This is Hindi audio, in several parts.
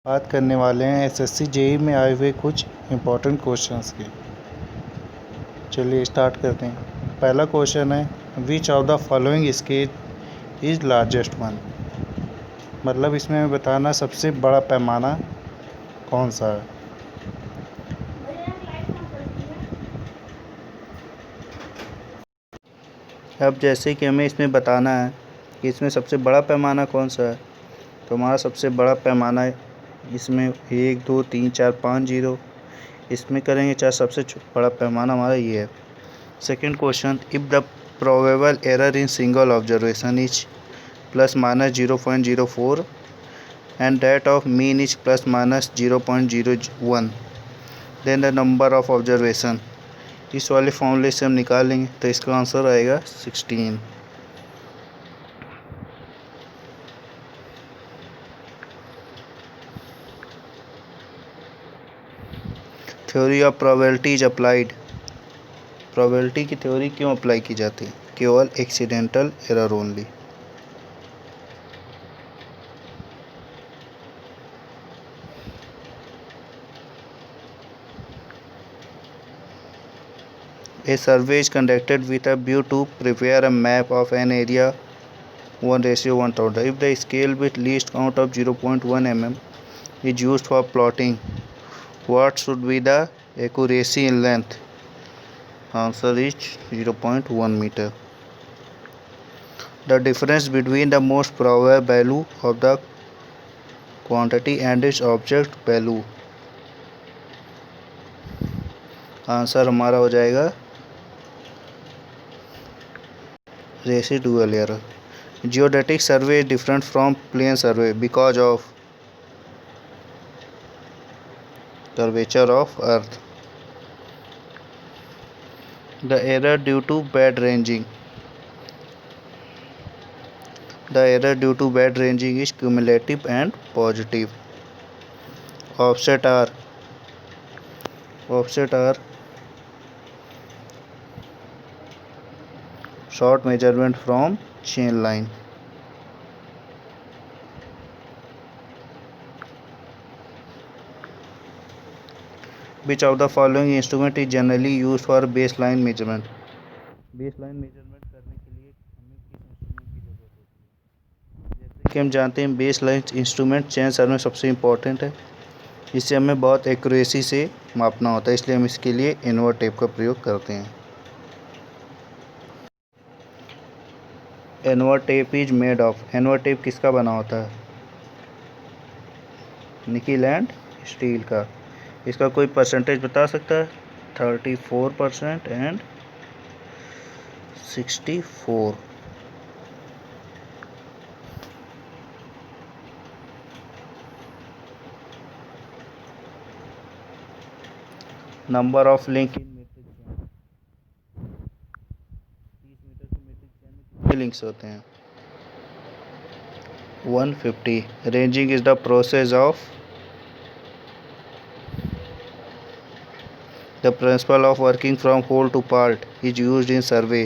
बात करने वाले हैं एसएससी जेई में आए हुए कुछ इम्पोर्टेंट क्वेश्चंस की। चलिए स्टार्ट करते हैं। पहला क्वेश्चन है विच of the following scale is largest one. मतलब इसमें हमें बताना सबसे बड़ा पैमाना कौन सा है। अब जैसे कि हमें इसमें बताना है कि इसमें सबसे बड़ा पैमाना कौन सा है, तो हमारा सबसे बड़ा पैमाना इसमें 1 2 3 4 5 जीरो इसमें करेंगे, चाहे सबसे बड़ा पैमाना हमारा ये है। Second question, if the probable error in single observation is ±0.04 and that of mean is ±0.01 then the number of observation। इस वाले फॉर्मूले से हम निकालेंगे तो इसका आंसर आएगा 16। Theory of probability is applied. Probability की थ्योरी क्यों अप्लाई की जाती है? केवल accidental error only. A survey is conducted with a view to prepare a map of an area 1:1000. If the scale with least count of 0.1 mm is used for plotting, what should be the accuracy in length? Answer is 0.1 meter. The difference between the most probable value of the quantity and its object value। Answer हमारा हो जाएगा residual error। Geodetic survey is different from plane survey because of curvature of earth। The error due to bad ranging। The error due to bad ranging is cumulative and positive। Offset are short measurement from chain line। Which of the following instrument is generally used for baseline measurement? baseline measurement करने के लिए हमें किस इंस्ट्रूमेंट की ज़रूरत होती है? जैसे कि हम जानते हैं बेसलाइन इंस्ट्रूमेंट चेन सर में सबसे इम्पोर्टेंट है। इससे हमें बहुत एक्यूरेसी से मापना होता है, इसलिए हम इसके लिए इनवर्ट टेप का प्रयोग करते हैं। Invar tape is made of. Invar tape किसका बना होता है? निकिल एंड स्टील का। इसका कोई परसेंटेज बता सकता है? 34% and 64। Number of link in metric chain. 30 meter की मीट्रिक चेन में कितने लिंक्स होते हैं? 150। Ranging is the process of the principle of working from whole to part is used in survey।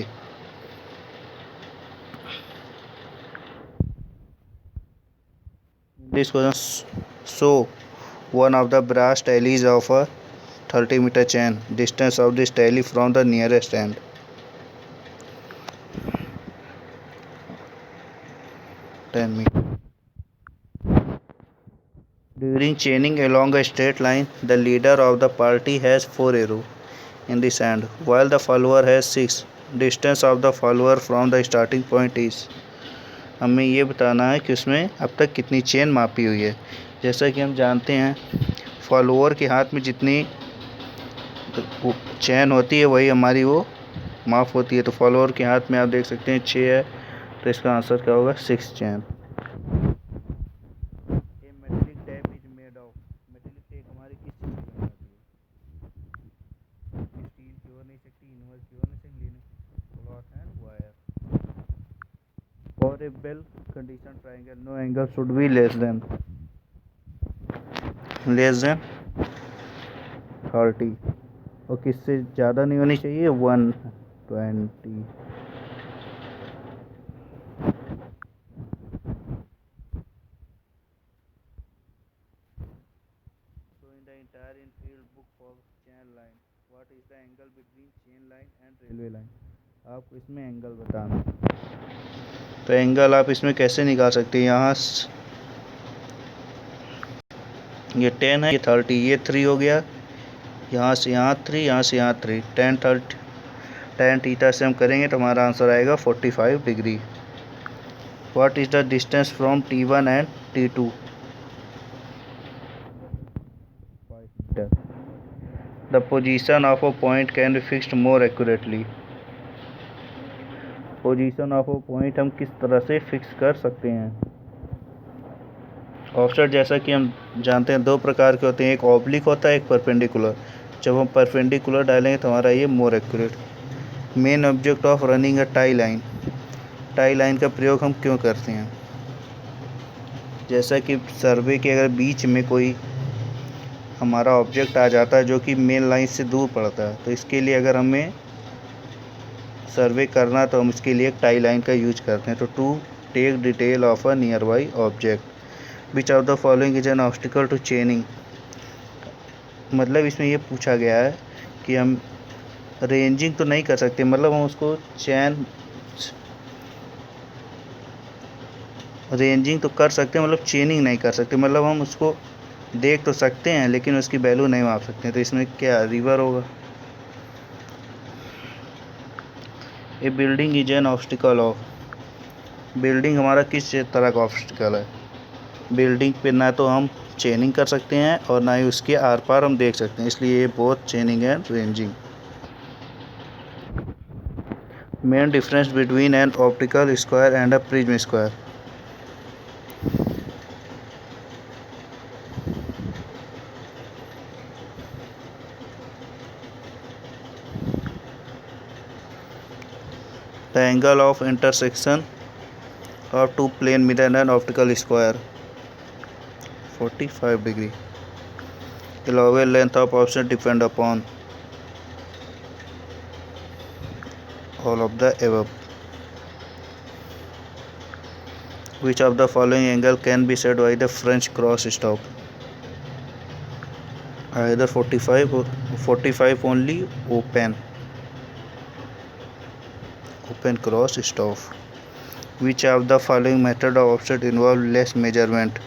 This question, so one of the brass tallies of a 30-meter chain, distance of this tally from the nearest end। 10 meters। During chaining along a straight line, the leader of the party has 4 arrows in the sand, while the follower has 6। Distance of the follower from the starting point is। हमें ये बताना है कि उसमें अब तक कितनी चेन मापी हुई है। जैसा कि हम जानते हैं फॉलोअर के हाथ में जितनी चेन होती है वही हमारी वो माप होती है। तो फॉलोअर के हाथ में आप देख सकते हैं 6 है, तो इसका आंसर क्या होगा? 6 chain. Metallic tape is made of. Metallic tape हमारी किस चीज़ की बनी होती है? स्टील की हो नहीं सकती, इनवर्स की हो नहीं सकती, cloth and wire. For a well condition triangle no angle should be less than 30। और किससे ज़्यादा नहीं होनी चाहिए? 120। entire infield book for chain line. What is the angle between chain line and railway line? आपको इसमें एंगल बताना। तो एंगल आप इसमें कैसे निकाल सकते हैं? यहाँ ये 10 है, ये 30, ये 3 हो गया, यहाँ से यहाँ 3, यहाँ से यहाँ 3, 10 थीटा से हम करेंगे तो हमारा आंसर आएगा 45 degree. What is the distance from T1 and T2? 5 metre. The position of a point can be fixed more accurately. Position of a point हम किस तरह से फिक्स कर सकते हैं? ऑफसेट जैसा कि हम जानते हैं 2 प्रकार के होते हैं, एक ऑब्लिक होता है, एक परपेंडिकुलर। जब हम परपेंडिकुलर डालेंगे तो हमारा ये more accurate. Main object of running a tie line. Tie line का प्रयोग हम क्यों करते हैं? जैसा कि सर्वे के अगर बीच में कोई हमारा ऑब्जेक्ट आ जाता है जो कि मेन लाइन से दूर पड़ता है, तो इसके लिए अगर हमें सर्वे करना तो हम इसके लिए एक टाई लाइन का यूज करते हैं। तो to take detail of a nearby object. Which of the following is an obstacle to chaining. मतलब इसमें ये पूछा गया है कि हम रेंजिंग तो नहीं कर सकते, मतलब हम उसको रेंजिंग तो कर सकते हैं, मतलब चेनिंग नहीं कर सकते। मतलब हम उसको देख तो सकते हैं लेकिन उसकी वैल्यू नहीं माप सकते हैं। तो इसमें क्या रिवर होगा? A building is an obstacle of. Building हमारा किस तरह का ऑब्स्टिकल है? बिल्डिंग पे ना तो हम चेनिंग कर सकते हैं और ना ही उसके आर पार हम देख सकते हैं, इसलिए ये बहुत चेनिंग and ranging. Main difference between an optical square and a prism square. The angle of intersection of two plane mirror and optical square 45 degree. The allowable length of offset depend upon all of the above. Which of the following angle can be set by the French cross stop? Either 45 or 45 only open cross stop. Which of the following method of offset involve less measurement?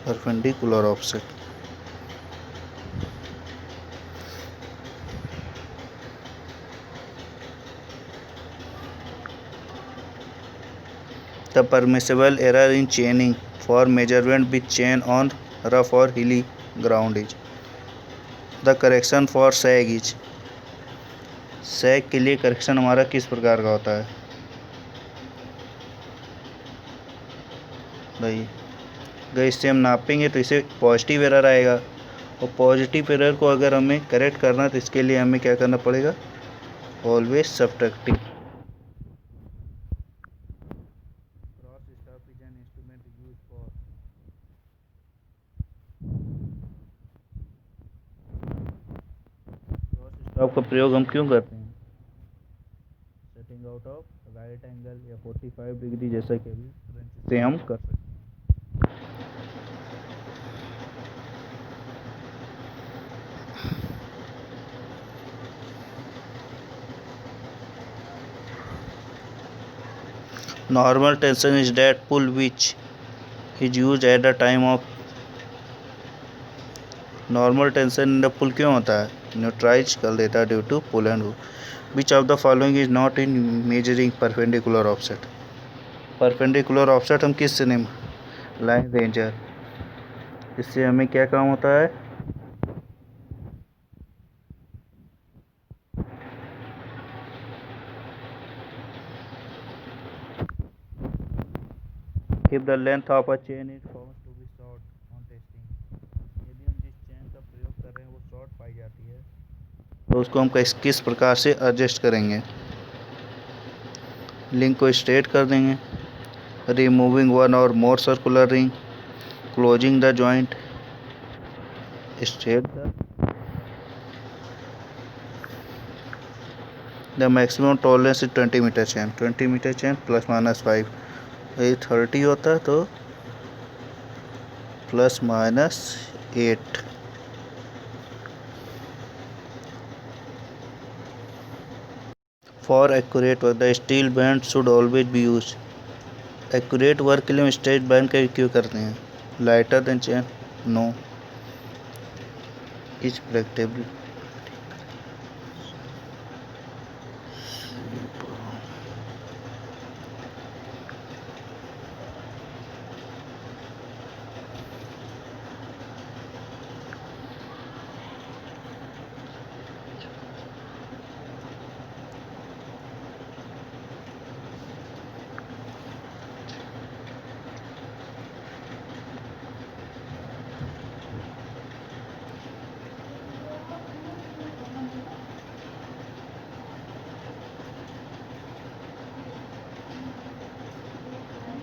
Perpendicular offset. The permissible error in chaining for measurement with chain on rough or hilly ground is. The correction for sag is. सैग के लिए करेक्शन हमारा किस प्रकार का होता है? भाई अगर इससे हम नापेंगे तो इसे पॉजिटिव एरर आएगा, और पॉजिटिव एरर को अगर हमें करेक्ट करना तो इसके लिए हमें क्या करना पड़ेगा? Always subtracting. Cross stop is an instrument use for. Cross stop का प्रयोग हम क्यों करते हैं? Setting out of right angle या 45 डिग्री, जैसा कि अभी से हम कर सकते हैं। Normal tension is that pull which is used at the time of normal tension in the pull क्यों होता है? न्यूट्राइज कर देता है due to pull and hook. Which of the following is not in measuring perpendicular offset. Perpendicular offset हम किस से नहीं? Line ranger. इससे हमें क्या काम होता है? If the length of a chain is found to be short on testing, यदि हम जिस चेन का प्रयोग कर रहे हैं वो शॉर्ट पाई जाती है तो उसको हम किस प्रकार से एडजस्ट करेंगे? लिंक को स्ट्रेट कर देंगे, रिमूविंग वन और more circular ring, closing the joint, straight the maximum tolerance is 20 meter chain, 20 meter chain ±5, ये 30 होता तो ±8। For accurate work the steel band should always be use. Accurate work के लिए हम स्टील बैंड का उपयोग करते हैं। Lighter than chain, no. Is predictable